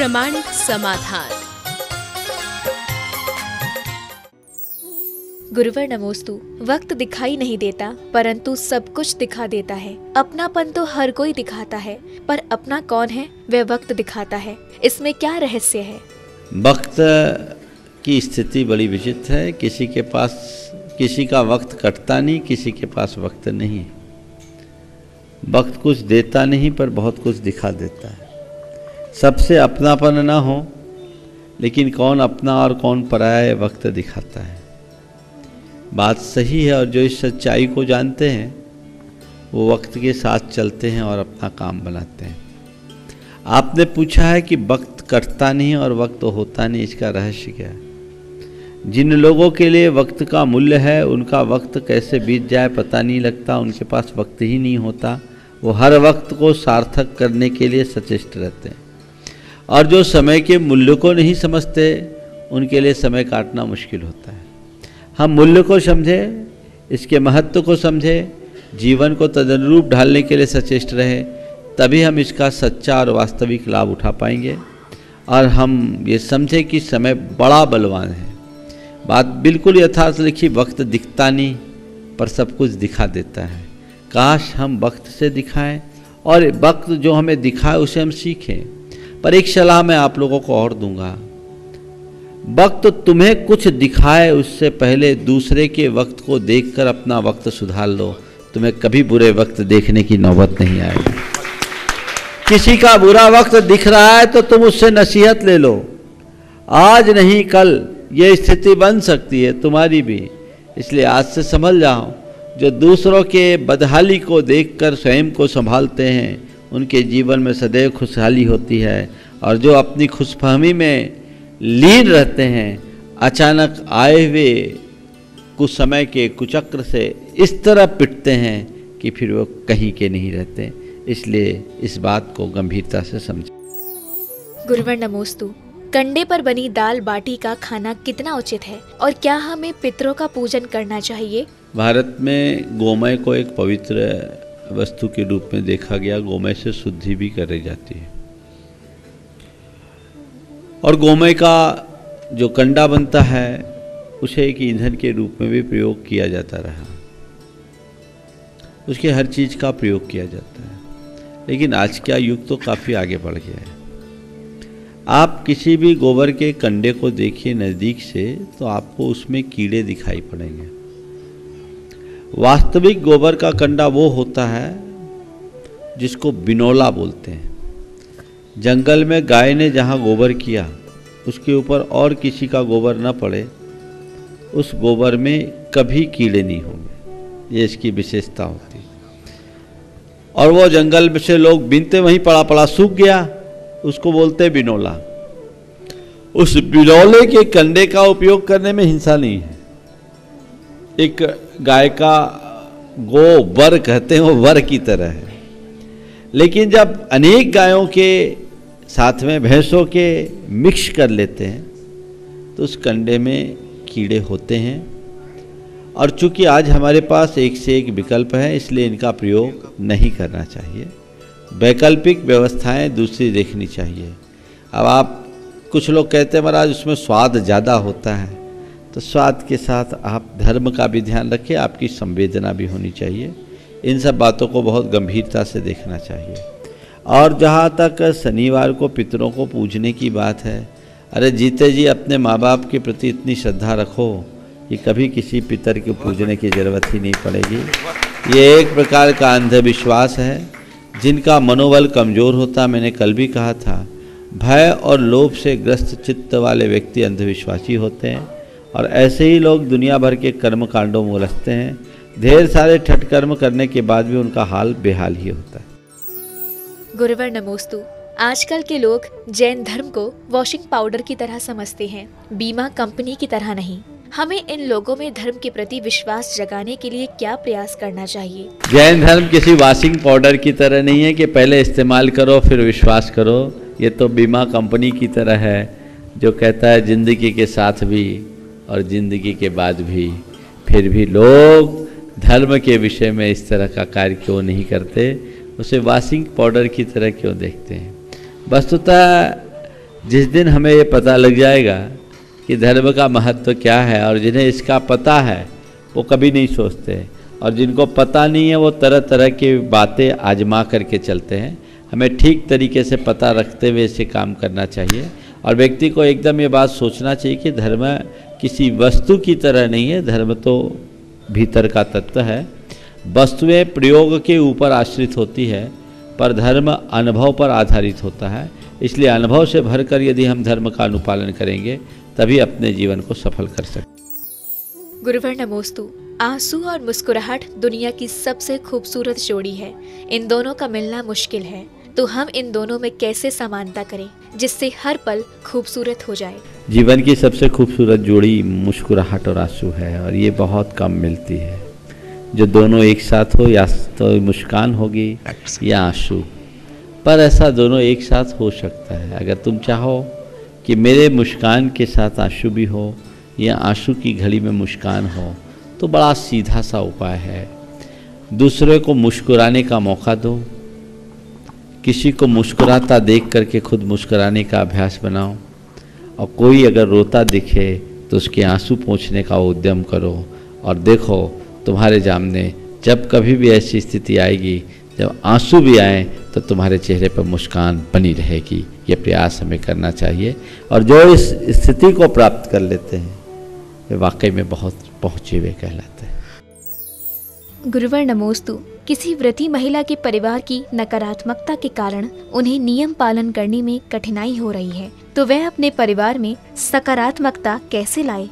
प्रामाणिक समाधान। गुरुवर नमोस्तु। वक्त दिखाई नहीं देता परंतु सब कुछ दिखा देता है। अपनापन तो हर कोई दिखाता है, पर अपना कौन है वह वक्त दिखाता है। इसमें क्या रहस्य है? वक्त की स्थिति बड़ी विचित्र है। किसी का वक्त कटता नहीं, किसी के पास वक्त नहीं है। वक्त कुछ देता नहीं पर बहुत कुछ दिखा देता है। सबसे अपनापन ना हो, लेकिन कौन अपना और कौन पराया है वक्त दिखाता है। बात सही है, और जो इस सच्चाई को जानते हैं वो वक्त के साथ चलते हैं और अपना काम बनाते हैं। आपने पूछा है कि वक्त कटता नहीं और वक्त होता नहीं, इसका रहस्य क्या है? जिन लोगों के लिए वक्त का मूल्य है उनका वक्त कैसे बीत जाए पता नहीं लगता। उनके पास वक्त ही नहीं होता। वो हर वक्त को सार्थक करने के लिए सचेष्ट रहते हैं। और जो समय के मूल्य को नहीं समझते उनके लिए समय काटना मुश्किल होता है। हम मूल्य को समझें, इसके महत्व को समझें, जीवन को तदनुरूप ढालने के लिए सचेष्ट रहे, तभी हम इसका सच्चा और वास्तविक लाभ उठा पाएंगे। और हम ये समझें कि समय बड़ा बलवान है। बात बिल्कुल यथार्थ लिखी, वक्त दिखता नहीं पर सब कुछ दिखा देता है। काश हम वक्त से दिखाएं और वक्त जो हमें दिखाए उसे हम सीखें। पर एक सलाह मैं आप लोगों को और दूंगा, वक्त तुम्हें कुछ दिखाए उससे पहले दूसरे के वक्त को देखकर अपना वक्त सुधार लो। तुम्हें कभी बुरे वक्त देखने की नौबत नहीं आएगी। किसी का बुरा वक्त दिख रहा है तो तुम उससे नसीहत ले लो। आज नहीं कल ये स्थिति बन सकती है तुम्हारी भी, इसलिए आज से संभल जाओ। जो दूसरों के बदहाली को देखकर स्वयं को संभालते हैं उनके जीवन में सदैव खुशहाली होती है। और जो अपनी खुशफहमी में लीन रहते हैं, अचानक आए हुए कुछ समय के कुचक्र से इस तरह पिटते हैं कि फिर वो कहीं के नहीं रहते। इसलिए इस बात को गंभीरता से समझें। गुरुवर नमोस्तु। कंडे पर बनी दाल बाटी का खाना कितना उचित है और क्या हमें पितरों का पूजन करना चाहिए? भारत में गोमय को एक पवित्र वस्तु के रूप में देखा गया। गोमय से शुद्धि भी करी जाती है और गोमय का जो कंडा बनता है उसे एक ईंधन के रूप में भी प्रयोग किया जाता रहा। उसके हर चीज़ का प्रयोग किया जाता है। लेकिन आज का युग तो काफ़ी आगे बढ़ गया है। आप किसी भी गोबर के कंडे को देखिए नज़दीक से तो आपको उसमें कीड़े दिखाई पड़ेंगे। वास्तविक गोबर का कंडा वो होता है जिसको बिनौला बोलते हैं। जंगल में गाय ने जहाँ गोबर किया उसके ऊपर और किसी का गोबर न पड़े, उस गोबर में कभी कीड़े नहीं होंगे। ये इसकी विशेषता होती है। और वो जंगल से लोग बीनते वहीं पड़ा पड़ा सूख गया, उसको बोलते बिनौला। उस बिनौले के कंडे का उपयोग करने में हिंसा नहीं है। एक गाय का गोबर कहते हैं वो वर की तरह है। लेकिन जब अनेक गायों के साथ में भैंसों के मिक्स कर लेते हैं तो उस कंडे में कीड़े होते हैं। और चूंकि आज हमारे पास एक से एक विकल्प है इसलिए इनका प्रयोग नहीं करना चाहिए। वैकल्पिक व्यवस्थाएं दूसरी देखनी चाहिए। अब आप कुछ लोग कहते हैं महाराज उसमें स्वाद ज़्यादा होता है, तो स्वाद के साथ आप धर्म का भी ध्यान रखें, आपकी संवेदना भी होनी चाहिए। इन सब बातों को बहुत गंभीरता से देखना चाहिए। और जहाँ तक शनिवार को पितरों को पूजने की बात है, अरे जीते जी अपने माँ बाप के प्रति इतनी श्रद्धा रखो कि कभी किसी पितर को पूजने की ज़रूरत ही नहीं पड़ेगी। ये एक प्रकार का अंधविश्वास है। जिनका मनोबल कमज़ोर होता, मैंने कल भी कहा था, भय और लोभ से ग्रस्त चित्त वाले व्यक्ति अंधविश्वासी होते हैं। और ऐसे ही लोग दुनिया भर के कर्म कांडों में उलझते हैं। ढेर सारे ठट कर्म करने के बाद भी उनका हाल बेहाल ही होता है। गुरुवर नमोस्तु। आजकल के लोग जैन धर्म को वॉशिंग पाउडर की तरह समझते हैं, बीमा कंपनी की तरह नहीं। हमें इन लोगों में धर्म के प्रति विश्वास जगाने के लिए क्या प्रयास करना चाहिए? जैन धर्म किसी वॉशिंग पाउडर की तरह नहीं है कि पहले इस्तेमाल करो फिर विश्वास करो। ये तो बीमा कंपनी की तरह है जो कहता है जिंदगी के साथ भी और जिंदगी के बाद भी। फिर भी लोग धर्म के विषय में इस तरह का कार्य क्यों नहीं करते, उसे वॉशिंग पाउडर की तरह क्यों देखते हैं? वस्तुतः जिस दिन हमें ये पता लग जाएगा कि धर्म का महत्व क्या है, और जिन्हें इसका पता है वो कभी नहीं सोचते, और जिनको पता नहीं है वो तरह तरह की बातें आजमा करके चलते हैं। हमें ठीक तरीके से पता रखते हुए इसे काम करना चाहिए, और व्यक्ति को एकदम ये बात सोचना चाहिए कि धर्म किसी वस्तु की तरह नहीं है, धर्म तो भीतर का तत्व है। वस्तुएं प्रयोग के ऊपर आश्रित होती है, पर धर्म अनुभव पर आधारित होता है। इसलिए अनुभव से भरकर यदि हम धर्म का अनुपालन करेंगे तभी अपने जीवन को सफल कर सकते। गुरुवर नमोस्तु। आंसू और मुस्कुराहट दुनिया की सबसे खूबसूरत जोड़ी है। इन दोनों का मिलना मुश्किल है, तो हम इन दोनों में कैसे समानता करें जिससे हर पल खूबसूरत हो जाए। जीवन की सबसे खूबसूरत जोड़ी मुस्कुराहट और आंसू है, और ये बहुत कम मिलती है। जो दोनों एक साथ हो, या तो मुस्कान होगी या आंसू, पर ऐसा दोनों एक साथ हो सकता है। अगर तुम चाहो कि मेरे मुस्कान के साथ आंसू भी हो या आंसू की घड़ी में मुस्कान हो, तो बड़ा सीधा सा उपाय है। दूसरे को मुस्कुराने का मौका दो। किसी को मुस्कुराता देख करके खुद मुस्कुराने का अभ्यास बनाओ, और कोई अगर रोता दिखे तो उसके आंसू पोंछने का उद्यम करो, और देखो तुम्हारे सामने जब कभी भी ऐसी स्थिति आएगी जब आंसू भी आए तो तुम्हारे चेहरे पर मुस्कान बनी रहेगी। ये प्रयास हमें करना चाहिए, और जो इस स्थिति को प्राप्त कर लेते हैं वे वाकई में बहुत पहुँचे हुए कहलाते हैं। गुरुवर नमोस्तु। किसी व्रती महिला के परिवार की नकारात्मकता के कारण उन्हें नियम पालन करने में कठिनाई हो रही है, तो वह अपने परिवार में सकारात्मकता कैसे लाए?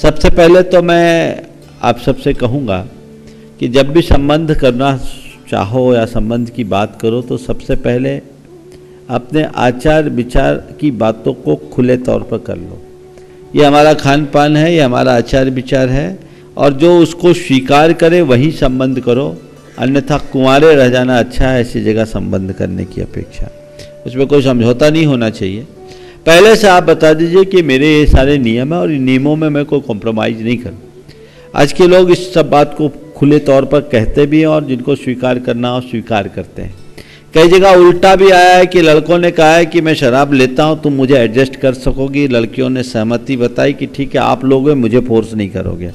सबसे पहले तो मैं आप सबसे कहूँगा कि जब भी संबंध करना चाहो या संबंध की बात करो तो सबसे पहले अपने आचार विचार की बातों को खुले तौर पर कर लो। ये हमारा खान पान है, ये हमारा आचार विचार है, और जो उसको स्वीकार करे वही संबंध करो, अन्यथा कुंवारे रह जाना अच्छा है ऐसी जगह संबंध करने की अपेक्षा। उसमें कोई समझौता नहीं होना चाहिए। पहले से आप बता दीजिए कि मेरे ये सारे नियम है और इन नियमों में मैं कोई कॉम्प्रोमाइज़ नहीं करूँ। आज के लोग इस सब बात को खुले तौर पर कहते भी हैं, और जिनको स्वीकार करना हो स्वीकार करते हैं। कई जगह उल्टा भी आया है कि लड़कों ने कहा है कि मैं शराब लेता हूं, तुम मुझे एडजस्ट कर सकोगी। लड़कियों ने सहमति बताई कि ठीक है आप लोगे, मुझे फोर्स नहीं करोगे।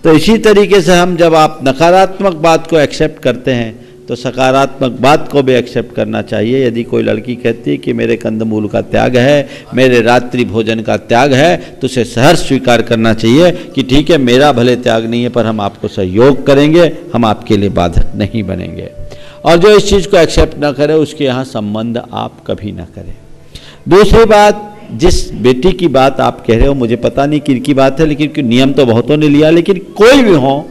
तो इसी तरीके से हम जब आप नकारात्मक बात को एक्सेप्ट करते हैं तो सकारात्मक बात को भी एक्सेप्ट करना चाहिए। यदि कोई लड़की कहती है कि मेरे कंदमूल का त्याग है, मेरे रात्रि भोजन का त्याग है, तो उसे सहर्ष स्वीकार करना चाहिए कि ठीक है मेरा भले त्याग नहीं है पर हम आपको सहयोग करेंगे, हम आपके लिए बाधक नहीं बनेंगे। और जो इस चीज़ को एक्सेप्ट ना करे उसके यहाँ संबंध आप कभी ना करें। दूसरी बात, जिस बेटी की बात आप कह रहे हो, मुझे पता नहीं किनकी बात है, लेकिन नियम तो बहुतों ने लिया, लेकिन कोई भी हो,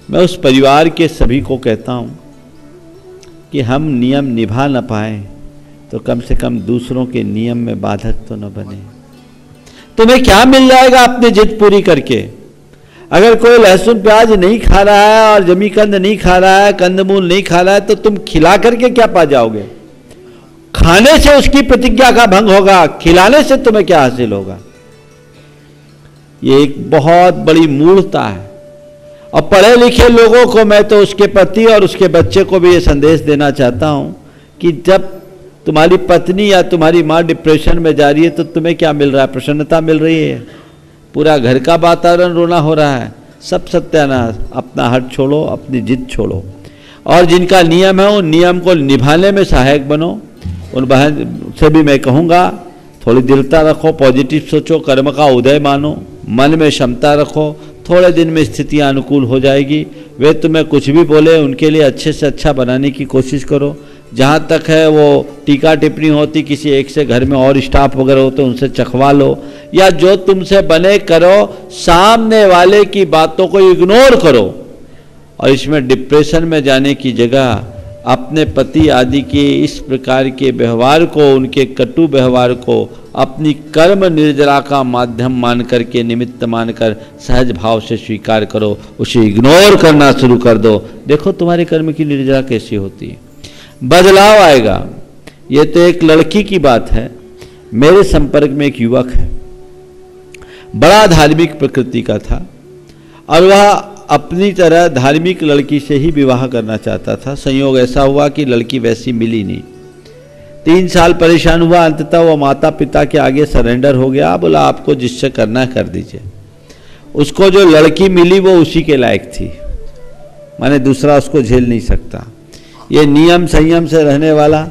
मैं उस परिवार के सभी को कहता हूँ कि हम नियम निभा न पाए तो कम से कम दूसरों के नियम में बाधक तो न बने। तुम्हें क्या मिल जाएगा अपनी जिद पूरी करके? अगर कोई लहसुन प्याज नहीं खा रहा है और जमीकंद नहीं खा रहा है, कंदमूल नहीं खा रहा है, तो तुम खिला करके क्या पा जाओगे? खाने से उसकी प्रतिज्ञा का भंग होगा, खिलाने से तुम्हें क्या हासिल होगा? ये एक बहुत बड़ी मूढ़ता है। और पढ़े लिखे लोगों को मैं तो उसके पति और उसके बच्चे को भी ये संदेश देना चाहता हूं कि जब तुम्हारी पत्नी या तुम्हारी माँ डिप्रेशन में जा रही है तो तुम्हें क्या मिल रहा है? प्रसन्नता मिल रही है? पूरा घर का वातावरण रोना हो रहा है। सब सत्यानाश। अपना हट छोड़ो, अपनी जिद छोड़ो, और जिनका नियम है उन नियम को निभाने में सहायक बनो। उन बहन से भी मैं कहूँगा थोड़ी दृढ़ता रखो, पॉजिटिव सोचो, कर्म का उदय मानो, मन में क्षमता रखो, थोड़े दिन में स्थितियाँ अनुकूल हो जाएगी। वे तुम्हें कुछ भी बोले उनके लिए अच्छे से अच्छा बनाने की कोशिश करो। जहाँ तक है वो टीका टिप्पणी होती, किसी एक से घर में और स्टाफ वगैरह होते उनसे चखवा लो, या जो तुमसे बने करो, सामने वाले की बातों को इग्नोर करो। और इसमें डिप्रेशन में जाने की जगह अपने पति आदि के इस प्रकार के व्यवहार को, उनके कटु व्यवहार को अपनी कर्म निर्जरा का माध्यम मान करके, निमित्त मानकर सहज भाव से स्वीकार करो, उसे इग्नोर करना शुरू कर दो। देखो तुम्हारे कर्म की निर्जरा कैसी होती है, बदलाव आएगा। ये तो एक लड़की की बात है। मेरे संपर्क में एक युवक है, बड़ा धार्मिक प्रकृति का था, और वह अपनी तरह धार्मिक लड़की से ही विवाह करना चाहता था। संयोग ऐसा हुआ कि लड़की वैसी मिली नहीं, 3 साल परेशान हुआ, अंततः वो माता पिता के आगे सरेंडर हो गया, बोला आपको जिससे करना है कर दीजिए। उसको जो लड़की मिली वो उसी के लायक थी, माने दूसरा उसको झेल नहीं सकता। ये नियम संयम से रहने वाला,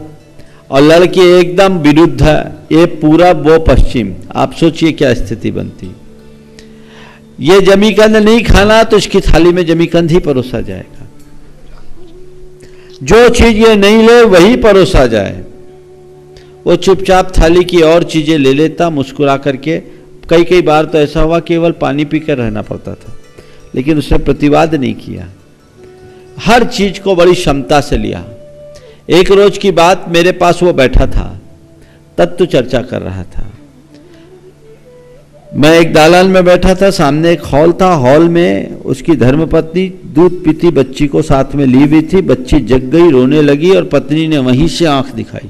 और लड़की एकदम विरुद्ध है, ये पूरब वो पश्चिम। आप सोचिए क्या स्थिति बनती। ये जमीकंद नहीं खाना तो इसकी थाली में जमीकंद ही परोसा जाएगा, जो चीज ये नहीं ले वही परोसा जाए। वो चुपचाप थाली की और चीजें ले लेता मुस्कुरा करके। कई बार तो ऐसा हुआ केवल पानी पीकर रहना पड़ता था, लेकिन उसने प्रतिवाद नहीं किया, हर चीज को बड़ी क्षमता से लिया। एक रोज की बात, मेरे पास वो बैठा था, तत्व चर्चा कर रहा था। मैं एक दालान में बैठा था, सामने एक हॉल था, हॉल में उसकी धर्मपत्नी दूध पीती बच्ची को साथ में ली हुई थी। बच्ची जग गई, रोने लगी और पत्नी ने वहीं से आंख दिखाई।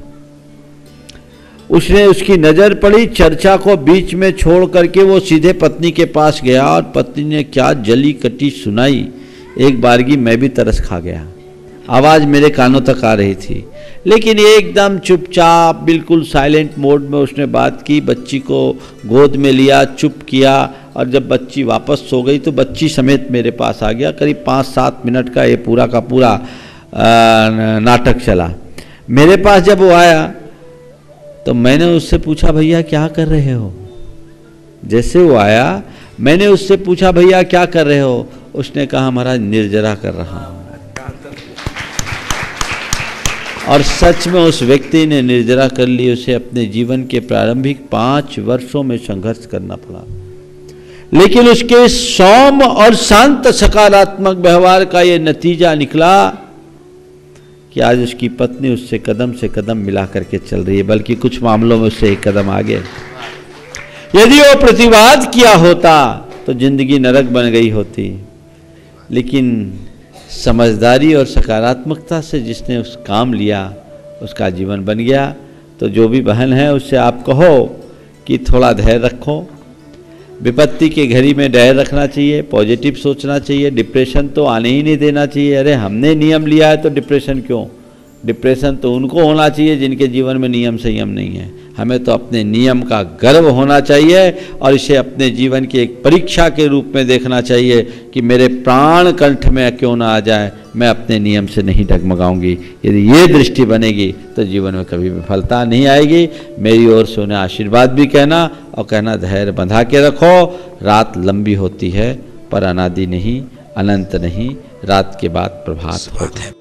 उसने उसकी नजर पड़ी, चर्चा को बीच में छोड़ करके वो सीधे पत्नी के पास गया और पत्नी ने क्या जली कटी सुनाई, एक बारगी मैं भी तरस खा गया। आवाज मेरे कानों तक आ रही थी, लेकिन एकदम चुपचाप बिल्कुल साइलेंट मोड में उसने बात की। बच्ची को गोद में लिया, चुप किया, और जब बच्ची वापस सो गई तो बच्ची समेत मेरे पास आ गया। करीब 5-7 मिनट का ये पूरा का पूरा नाटक चला। मेरे पास जब वो आया तो मैंने उससे पूछा भैया क्या कर रहे हो। जैसे वो आया मैंने उससे पूछा भैया क्या कर रहे हो। उसने कहा महाराज निर्जरा कर रहा हूं। और सच में उस व्यक्ति ने निर्जरा कर ली। उसे अपने जीवन के प्रारंभिक 5 वर्षों में संघर्ष करना पड़ा, लेकिन उसके सौम्य और शांत सकारात्मक व्यवहार का यह नतीजा निकला कि आज उसकी पत्नी उससे कदम से कदम मिला करके चल रही है, बल्कि कुछ मामलों में उससे एक कदम आगे। यदि वो प्रतिवाद किया होता तो जिंदगी नरक बन गई होती, लेकिन समझदारी और सकारात्मकता से जिसने उस काम लिया उसका जीवन बन गया। तो जो भी बहन है उससे आप कहो कि थोड़ा धैर्य रखो। विपत्ति के घड़ी में धैर्य रखना चाहिए, पॉजिटिव सोचना चाहिए, डिप्रेशन तो आने ही नहीं देना चाहिए। अरे हमने नियम लिया है तो डिप्रेशन क्यों? डिप्रेशन तो उनको होना चाहिए जिनके जीवन में नियम संयम नहीं है। हमें तो अपने नियम का गर्व होना चाहिए और इसे अपने जीवन की एक परीक्षा के रूप में देखना चाहिए कि मेरे प्राण कंठ में क्यों ना आ जाए, मैं अपने नियम से नहीं डगमगाऊंगी। यदि ये दृष्टि बनेगी तो जीवन में कभी विफलता नहीं आएगी। मेरी ओर से उन्हें आशीर्वाद भी कहना और कहना धैर्य बंधा के रखो। रात लंबी होती है पर अनादि नहीं, अनंत नहीं। रात के बाद प्रभात होता है।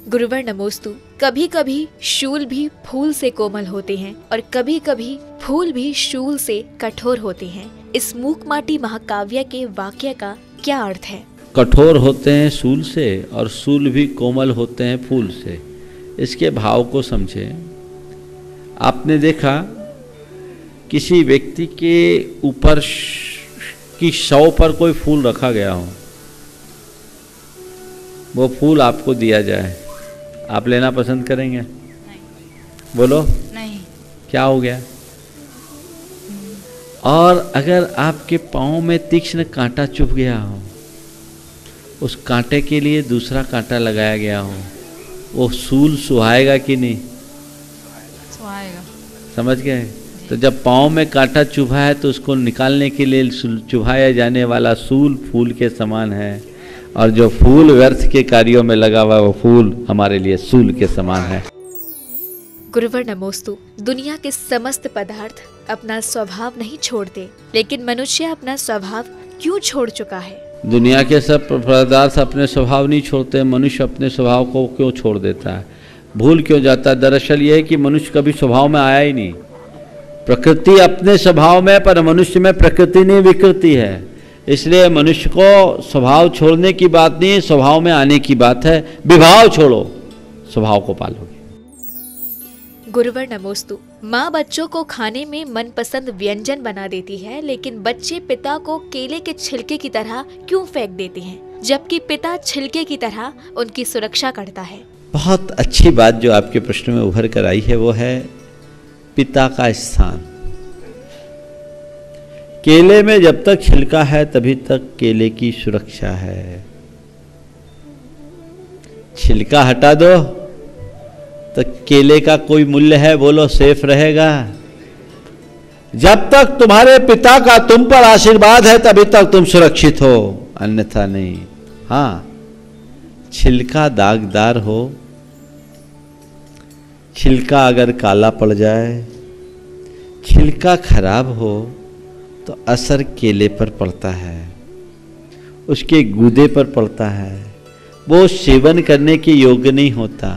गुरुवर नमोस्तु। कभी कभी शूल भी फूल से कोमल होते हैं और कभी कभी फूल भी शूल से कठोर होते हैं। इस मूकमाटी महाकाव्य के वाक्य का क्या अर्थ है? कठोर होते हैं सूल से और सूल भी कोमल होते हैं फूल से। इसके भाव को समझे। आपने देखा किसी व्यक्ति के ऊपर की शव पर कोई फूल रखा गया हो, वो फूल आपको दिया जाए, आप लेना पसंद करेंगे? नहीं। बोलो नहीं। क्या हो गया? और अगर आपके पाँव में तीक्ष्ण कांटा चुभ गया हो, उस कांटे के लिए दूसरा कांटा लगाया गया हो, वो सूल सुहाएगा कि नहीं? सुहाएगा। समझ गए? तो जब पाँव में कांटा चुभा है तो उसको निकालने के लिए चुभाया जाने वाला सूल फूल के समान है, और जो फूल व्यर्थ के कार्यों में लगा हुआ वो फूल हमारे लिए सूल के समान है। गुरुवर नमोस्तु। दुनिया के समस्त पदार्थ अपना स्वभाव नहीं छोड़ते, लेकिन मनुष्य अपना स्वभाव क्यों छोड़ चुका है? दुनिया के सब पदार्थ अपने स्वभाव नहीं छोड़ते, मनुष्य अपने स्वभाव को क्यों छोड़ देता है, भूल क्यों जाता है? दरअसल ये है कि मनुष्य कभी स्वभाव में आया ही नहीं। प्रकृति अपने स्वभाव में, पर मनुष्य में प्रकृति नहीं विकृति है। इसलिए मनुष्य को स्वभाव छोड़ने की बात नहीं, स्वभाव में आने की बात है। विभाव छोड़ो, स्वभाव को पालोगे। गुरुवर नमोस्तु। माँ बच्चों को खाने में मनपसंद व्यंजन बना देती है, लेकिन बच्चे पिता को केले के छिलके की तरह क्यों फेंक देते हैं, जबकि पिता छिलके की तरह उनकी सुरक्षा करता है? बहुत अच्छी बात जो आपके प्रश्न में उभर कर आई है वो है पिता का स्थान। केले में जब तक छिलका है तभी तक केले की सुरक्षा है। छिलका हटा दो तो केले का कोई मूल्य है? बोलो, सेफ रहेगा? जब तक तुम्हारे पिता का तुम पर आशीर्वाद है तभी तक तुम सुरक्षित हो, अन्यथा नहीं। हाँ, छिलका दागदार हो, छिलका अगर काला पड़ जाए, छिलका खराब हो, तो असर केले पर पड़ता है, उसके गूदे पर पड़ता है, वो सेवन करने के योग्य नहीं होता।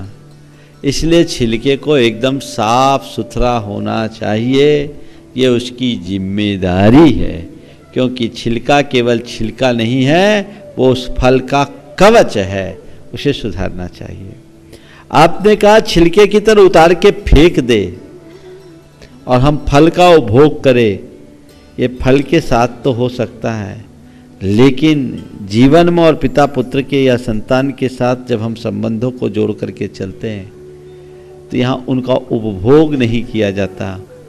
इसलिए छिलके को एकदम साफ सुथरा होना चाहिए, ये उसकी जिम्मेदारी है, क्योंकि छिलका केवल छिलका नहीं है, वो उस फल का कवच है, उसे सुधारना चाहिए। आपने कहा छिलके की तरह उतार के फेंक दे और हम फल का उपभोग करें, ये फल के साथ तो हो सकता है, लेकिन जीवन में और पिता पुत्र के या संतान के साथ जब हम संबंधों को जोड़ करके चलते हैं तो यहाँ उनका उपभोग नहीं किया जाता,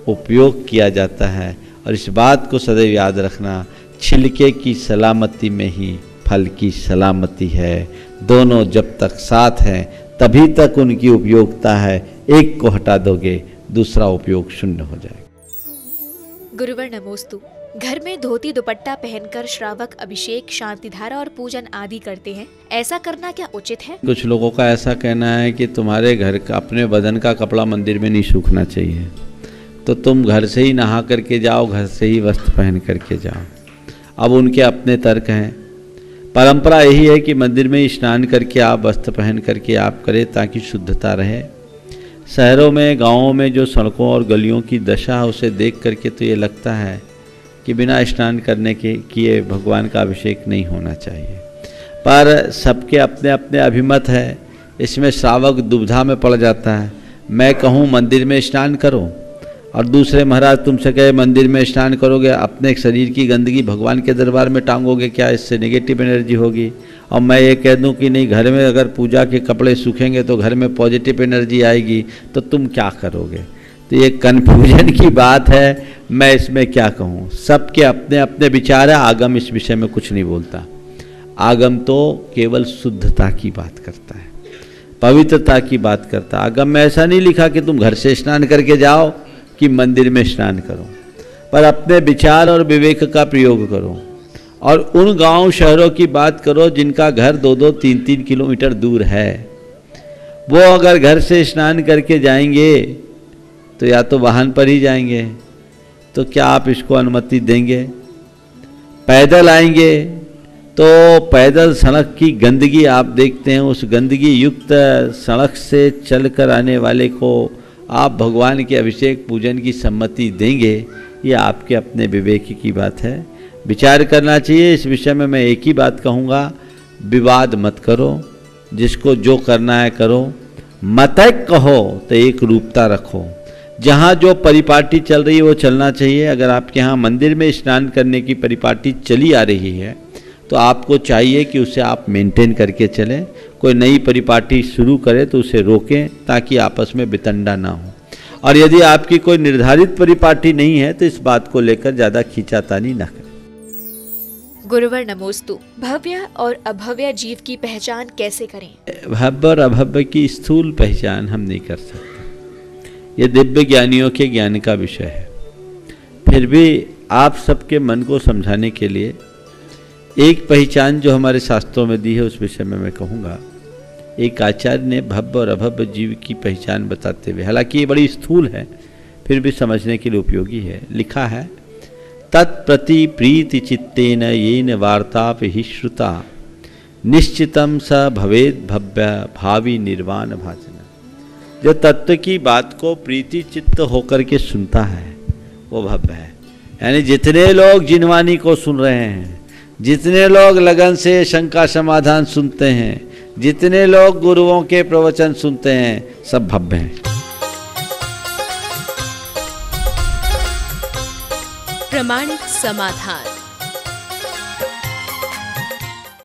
उपयोग किया जाता है। और इस बात को सदैव याद रखना, छिलके की सलामती में ही फल की सलामती है। दोनों जब तक साथ हैं तभी तक उनकी उपयोगिता है, एक को हटा दोगे दूसरा उपयोग शून्य हो जाएगा। गुरुवर नमोस्तु। घर में धोती दुपट्टा पहनकर श्रावक अभिषेक, शांतिधारा और पूजन आदि करते हैं, ऐसा करना क्या उचित है? कुछ लोगों का ऐसा कहना है कि तुम्हारे घर का अपने बदन का कपड़ा मंदिर में नहीं सूखना चाहिए, तो तुम घर से ही नहा करके जाओ, घर से ही वस्त्र पहन करके जाओ। अब उनके अपने तर्क हैं। परंपरा यही है कि मंदिर में स्नान करके आप वस्त्र पहन करके आप करें ताकि शुद्धता रहे। शहरों में, गाँवों में जो सड़कों और गलियों की दशा है उसे देख करके तो ये लगता है कि बिना स्नान करने के किए भगवान का अभिषेक नहीं होना चाहिए, पर सबके अपने अपने अभिमत है। इसमें श्रावक दुविधा में पड़ जाता है। मैं कहूँ मंदिर में स्नान करो और दूसरे महाराज तुमसे कहे मंदिर में स्नान करोगे, अपने शरीर की गंदगी भगवान के दरबार में टांगोगे, क्या इससे नेगेटिव एनर्जी होगी? और मैं ये कह दूं कि नहीं, घर में अगर पूजा के कपड़े सूखेंगे तो घर में पॉजिटिव एनर्जी आएगी, तो तुम क्या करोगे? तो ये कन्फ्यूजन की बात है। मैं इसमें क्या कहूँ, सबके अपने अपने विचार है। आगम इस विषय में कुछ नहीं बोलता। आगम तो केवल शुद्धता की बात करता है, पवित्रता की बात करता है। आगम में ऐसा नहीं लिखा कि तुम घर से स्नान करके जाओ कि मंदिर में स्नान करो, पर अपने विचार और विवेक का प्रयोग करो। और उन गांव शहरों की बात करो जिनका घर 2-2, 3-3 किलोमीटर दूर है, वो अगर घर से स्नान करके जाएंगे तो या तो वाहन पर ही जाएंगे, तो क्या आप इसको अनुमति देंगे? पैदल आएंगे तो पैदल सड़क की गंदगी आप देखते हैं, उस गंदगी युक्त सड़क से चलकर आने वाले को आप भगवान के अभिषेक पूजन की सम्मति देंगे? ये आपके अपने विवेक की बात है, विचार करना चाहिए। इस विषय में मैं एक ही बात कहूँगा, विवाद मत करो, जिसको जो करना है करो, मत कहो तो एक रूपता रखो। जहाँ जो परिपाटी चल रही है वो चलना चाहिए। अगर आपके यहाँ मंदिर में स्नान करने की परिपाटी चली आ रही है तो आपको चाहिए कि उसे आप मेंटेन करके चलें। कोई नई परिपाटी शुरू करे तो उसे रोकें ताकि आपस में वितंडा ना हो। और यदि आपकी कोई निर्धारित परिपाटी नहीं है तो इस बात को लेकर ज़्यादा खींचातानी न करें। गुरुवर नमोस्तु। भव्य और अभव्य जीव की पहचान कैसे करें? भव्य और अभव्य की स्थूल पहचान हम नहीं कर सकते, ये दिव्य ज्ञानियों के ज्ञान का विषय है। फिर भी आप सबके मन को समझाने के लिए एक पहचान जो हमारे शास्त्रों में दी है उस विषय में मैं कहूँगा। एक आचार्य ने भव्य और अभव्य जीव की पहचान बताते हुए, हालांकि ये बड़ी स्थूल है फिर भी समझने के लिए उपयोगी है, लिखा है, तत्प्रति प्रीति चित्तेन येन वार्ताप हि श्रुता निश्चितम स भवेद भव्य भावी निर्वाण भाजना। जो तत्व की बात को प्रीति चित्त होकर के सुनता है वो भव्य है। यानी जितने लोग जिनवानी को सुन रहे हैं, जितने लोग लगन से शंका समाधान सुनते हैं, जितने लोग गुरुओं के प्रवचन सुनते हैं, सब भव्य हैं। प्रमाणिक समाधान।